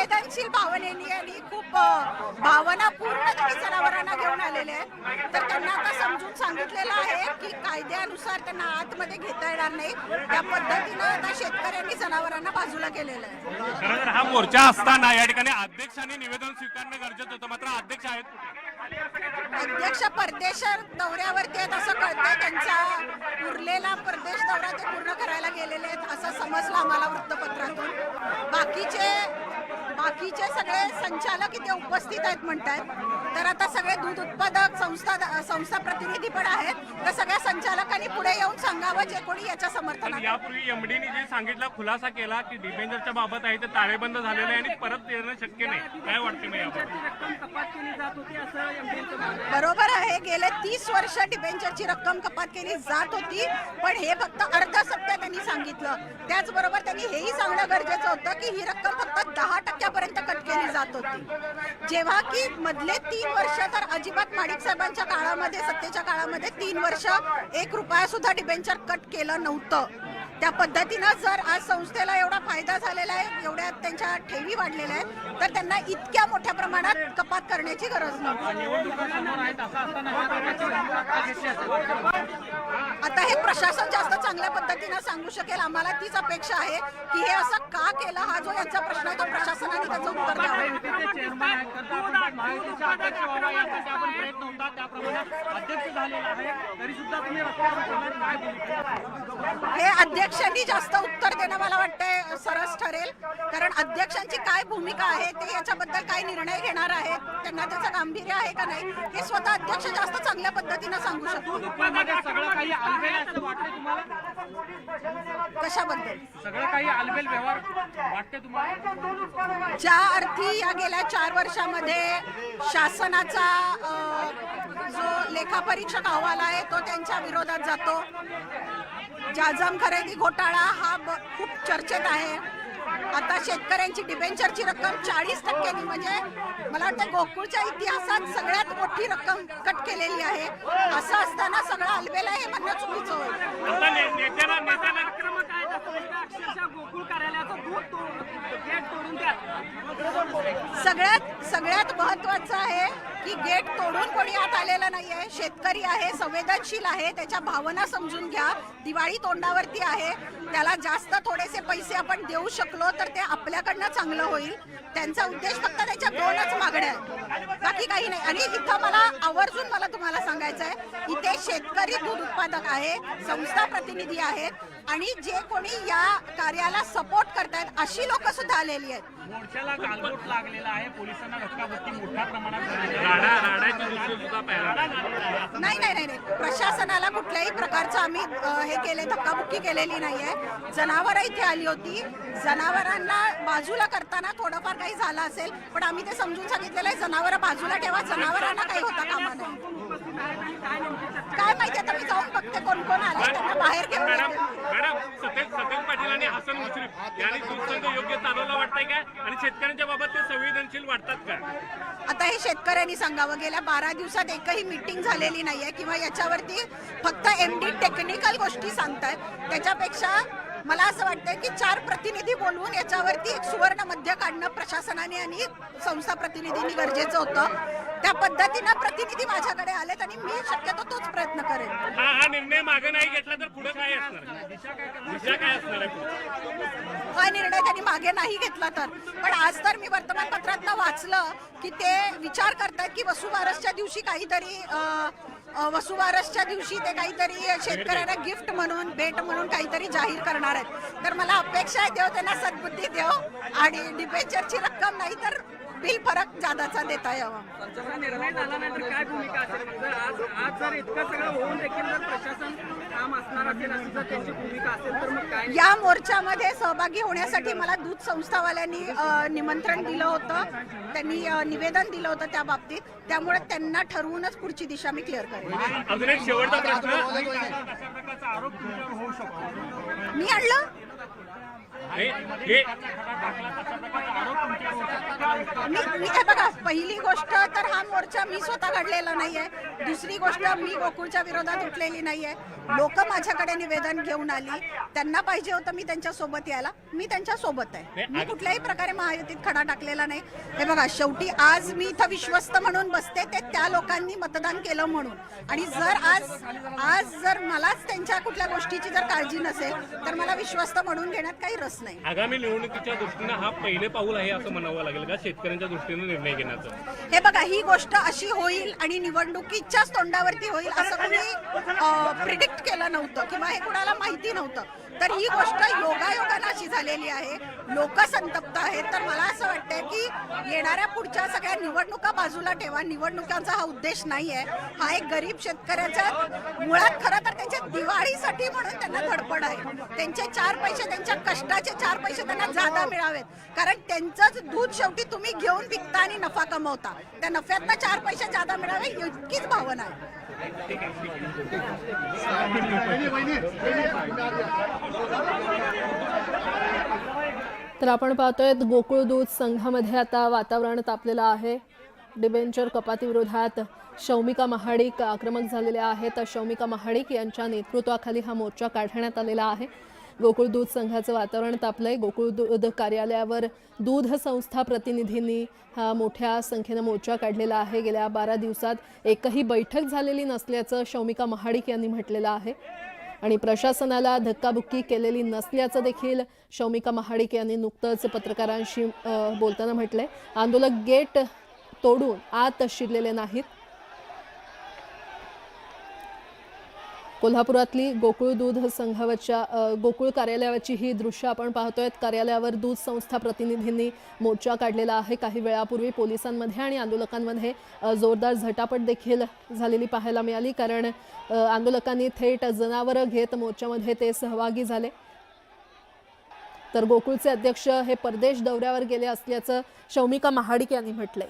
संवेदनशील भावनेनी आणि खूप भावनापूर्ण त्यांनी जनावरांना घेऊन आलेले आहेत. तर त्यांना आता समजून सांगितलेलं आहे की कायद्यानुसार त्यांना आतमध्ये घेता येणार नाही. त्या पद्धतीनं आता शेतकऱ्यांनी जनावरांना बाजूला केलेलं आहे. खरं तर हा मोर्चा असताना या ठिकाणी अध्यक्षांनी निवेदन स्वीकारणं गरजेचं होतं, मात्र अध्यक्ष आहेत अध्यक्ष परदेश दौऱ्यावरती आहेत असं कळतंय. त्यांचा उरलेला परदेश दौरा ते पूर्ण करायला गेलेले आहेत असं समजलं आम्हाला वृत्तपत्रातून. बाकीचे सगळे संचालक इथे उपस्थित आहेत म्हणतात. तर आता सगळे दूध उत्पादक संस्था प्रतिनिधी पण आहेत. तर सगळ्या संचालकांनी पुढे येऊन सांगावं जे कोणी याच्या समर्थनात. यापूर्वी एमडीने जे सांगितलं खुलासा केला की डिबेंचरच्या बाबत आहे ते ताळेबंद झालेलं आहे आणि परत येणं शक्य नाही, काय वाटते मग याबाबत? बरोबर आहे. गेले 30 वर्ष डिबेंचरची रक्कम कपात केली जात होती, पण हे फक्त अर्ध सत्य त्यांनी सांगितलं. त्याचबरोबर त्यांनी हेही सांगणं गरजेचं होतं की ही रक्कम फक्त 10% कट केली जात होती, जेव्हा की मधले 3 वर्ष तर अजिबात माडिक साहेबांच्या काळामध्ये सत्तेच्या काळामध्ये 3 वर्ष 1 रुपया सुद्धा डिबेंचर कट केलं नव्हतं. त्या पद्धतीनं जर आज संस्थेला एवढा फायदा झालेला आहे, एवढ्या त्यांच्या ठेवी वाढलेल्या आहेत, तर त्यांना इतक्या मोठ्या प्रमाणात कपात करण्याची गरज नव्हती. आता हे प्रशासन जास्त चांगल्या पद्धतीनं सांगू शकेल. आम्हाला तीच अपेक्षा आहे की हे असं का केलं, हा जो यांचा प्रश्न आहे तो प्रशासनाने त्याचं उत्तर द्यावं. हे अध्यक्षांनी जास्त उत्तर देणं मला वाटतंय सरस ठरेल, कारण अध्यक्षांची काय भूमिका आहे ते याच्याबद्दल काय निर्णय घेणार आहेत, त्यांना त्याचं गांभीर्य आहे का नाही हे स्वतः अध्यक्ष जास्त चांगल्या पद्धतीनं सांगू शकतो. कशाबद्दल सगळं काही आलबेल व्यवहार वाटते तुम्हाला? ज्या अर्थी या गेल्या 4 वर्षामध्ये शासनाचा जो लेखापरीक्षक अहवाल आहे तो त्यांच्या विरोधात जातो. जाजम खरेदी घोटाळा हा खूप चर्चेत आहे. आता शेतकऱ्यांची डिबेंचरची रक्कम 40%, म्हणजे मला वाटतं गोकुळच्या इतिहासात सगळ्यात मोठी रक्कम कट केलेली आहे. असं असताना सगळं आलबेल आहे हे म्हणणं चुकीचं होईल. सगळ्यात महत्वाचं आहे की गेट तोडून कोणी आत आलेलं नाहीये. शेतकरी आहे, संवेदनशील आहे, त्याच्या भावना समजून घ्या. दिवाळी तोंडावरती आहे, त्याला जास्त थोडेसे पैसे आपण देऊ शकलो तर ते आपल्याकडनं चांगलं होईल. त्यांचा उद्देश फक्त त्याच्या 2च मागण्या आहेत, बाकी काही नाही. आणि इथं मला तुम्हाला सांगायचं आहे, इथे शेतकरी दूध उत्पादक आहे, संस्था प्रतिनिधी आहेत आणि जे कोणी या कार्याला सपोर्ट करतायत अशी लोक सुद्धा आलेली आहेत. मोर्चाला गालबोट लागलेला आहे, पोलिसांना धक्काबुक्की मोठ्या प्रमाणात नाही, प्रशासनाला कुठल्याही प्रकारचं आम्ही हे केले धक्काबुक्की केलेली नाहीये. जनावरं इथे आली होती, जनावरांना बाजूला करताना थोडंफार काही झालं असेल, पण आम्ही ते समजून सांगितलेलं आहे जनावरं बाजूला ठेवा, जनावरांना काही होता कामा नाही. काय माहिती, आता मी जाऊन बघते कोण कोण आले, त्यांना बाहेर घेऊन. मॅडम, सतेज पाटील आणि हसन मुश्रीफ यांनी दूधसंघ योग्य चालवलं वाटतंय काय, आणि शेतकऱ्यांच्या बाबत ते संवेदनशील वाटतात का? आता हे शेतकऱ्यांनी सांगावं. गेल्या 12 दिवसात एकही मीटिंग झालेली नाहीये किंवा याच्यावरती फक्त एमडी टेक्निकल गोष्टी सांगतायत. त्याच्यापेक्षा मला असं वाटतंय की 4 प्रतिनिधी बोलवून याच्यावरती एक सुवर्ण मध्य काढणं प्रशासनाने आणि संस्था प्रतिनिधींनी गरजेचं होतं. त्या पद्धतीनं प्रतिनिधी माझ्याकडे आलेत आणि मी शक्यतो तोच प्रयत्न करेन. हा निर्णय मागे नाही घेतला तर पुढे काय असणार, दिशा काय असणार आहे? हा निर्णय त्यांनी मागे नाही घेतला तर, पण आज तर मी वर्तमानपत्रातनं वाचलं की ते विचार करतायत की वसुबारसच्या दिवशी ते काहीतरी शेतकऱ्यांना गिफ्ट म्हणून, भेट म्हणून काहीतरी जाहीर करणार आहेत. तर मला अपेक्षा आहे देव त्यांना सद्बुद्धी देव आणि डिबेंचरची रक्कम नाही तर बिल फरक जादाचा देता यावा. निर्णय झाला नाही तर काय भूमिका असेल? आज जर इतकं सगळं होऊन देखील जर प्रशासन काम असणार असेल, अशी जर त्यांची भूमिका असेल तर मग काय? या मोर्चामध्ये सहभागी होण्यासाठी मला दूध संस्थावाल्यांनी निमंत्रण दिलं होतं, त्यांनी निवेदन दिलं होतं त्या बाबतीत. त्यामुळे त्यांना ठरवूनच पुढची दिशा मी क्लिअर करेन. अजून एक शेवटचा प्रश्न, मी आणलं हे मी हे बघा, बघा, पहिली गोष्ट तर हा मोर्चा मी स्वतः घडलेला नाहीये. दुसरी गोष्ट, मी गोकुळच्या विरोधात उठलेली नाहीये. लोक माझ्याकडे निवेदन घेऊन आली, त्यांना पाहिजे होतं मी त्यांच्या सोबत यायला, मी त्यांच्या सोबत आहे. मी कुठल्याही प्रकारे महायुतीत खडा टाकलेला नाही. हे बघा, शेवटी आज मी इथं विश्वस्त म्हणून बसते ते त्या लोकांनी मतदान केलं म्हणून. आणि जर आज जर मलाच त्यांच्या कुठल्या गोष्टीची जर काळजी नसेल तर मला विश्वस्त म्हणून घेण्यात काही रस नाही. आगामी निवडणुकीच्या दृष्टीने हा पहिले पाऊल आहे असं म्हणावं लागेल का शेतकऱ्यांच्या दृष्टीने निर्णय घेण्याचं? हे बघा, ही गोष्ट अशी होईल आणि निवडणुकीच्याच तोंडावरती होईल असं कोणी प्रिडिक्ट केलं नव्हतं किंवा हे कुणाला माहिती नव्हतं. तर ही गोष्ट योगायोगानं अशी झालेली आहे. लोक संतप्त आहेत. तर मला असं वाटतंय की येणाऱ्या पुढच्या सगळ्या निवडणुका बाजूला ठेवा. निवडणुकांचा हा उद्देश नाही आहे. हा एक गरीब शेतकऱ्याच्या मुळात खरं तर त्यांच्या दिवाळीसाठी म्हणून त्यांना धडपड आहे. त्यांचे 4 पैसे, त्यांच्या कष्टाचे 4 पैसे त्यांना जादा मिळावेत. कारण त्यांचंच दूध शेवटी तुम्ही घेऊन विकता आणि नफा कमवता. त्या नफ्यातनं 4 पैसे जादा मिळावे इतकीच भावना आहे. तर आपण पाहतोय गोकुळ दूध संघामध्ये आता वातावरण तापलेलं आहे. डिबेंचर कपातीविरोधात शौमिका महाडिक आक्रमक झालेल्या आहेत. शौमिका महाडिक यांच्या नेतृत्वाखाली हा मोर्चा काढण्यात आलेला आहे. गोकुळ दूध संघाचं वातावरण तापलंय. गोकुळ दूध कार्यालयावर दूध संस्था प्रतिनिधींनी हा मोठ्या संख्येनं मोर्चा काढलेला आहे. गेल्या 12 दिवसात एकही बैठक झालेली नसल्याचं शौमिका महाडिक यांनी म्हटलेलं आहे आणि प्रशासनाला धक्काबुक्की केलेली नसल्याचं देखील शौमिका महाडिक यांनी नुकतंच पत्रकारांशी बोलताना म्हटलंय. आंदोलक गेट तोडून आत शिरलेले नाहीत. कोल्हापुरातली गोकुळ दूध संघावरच्या गोकुळ कार्यालयावरची ही दृश्य आपण पाहतोय. कार्यालयावर दूध संस्था प्रतिनिधींनी मोर्चा काढलेला आहे. काही वेळापूर्वी पोलिसांमध्ये आणि आंदोलकांमध्ये जोरदार झटापट देखील झालेली पाहायला मिळाली. कारण आंदोलकांनी थेट जनावरं घेत मोर्चामध्ये ते सहभागी झाले. तर गोकुळचे अध्यक्ष हे परदेश दौऱ्यावर गेले असल्याचं शौमिका महाडिक यांनी म्हटलंय.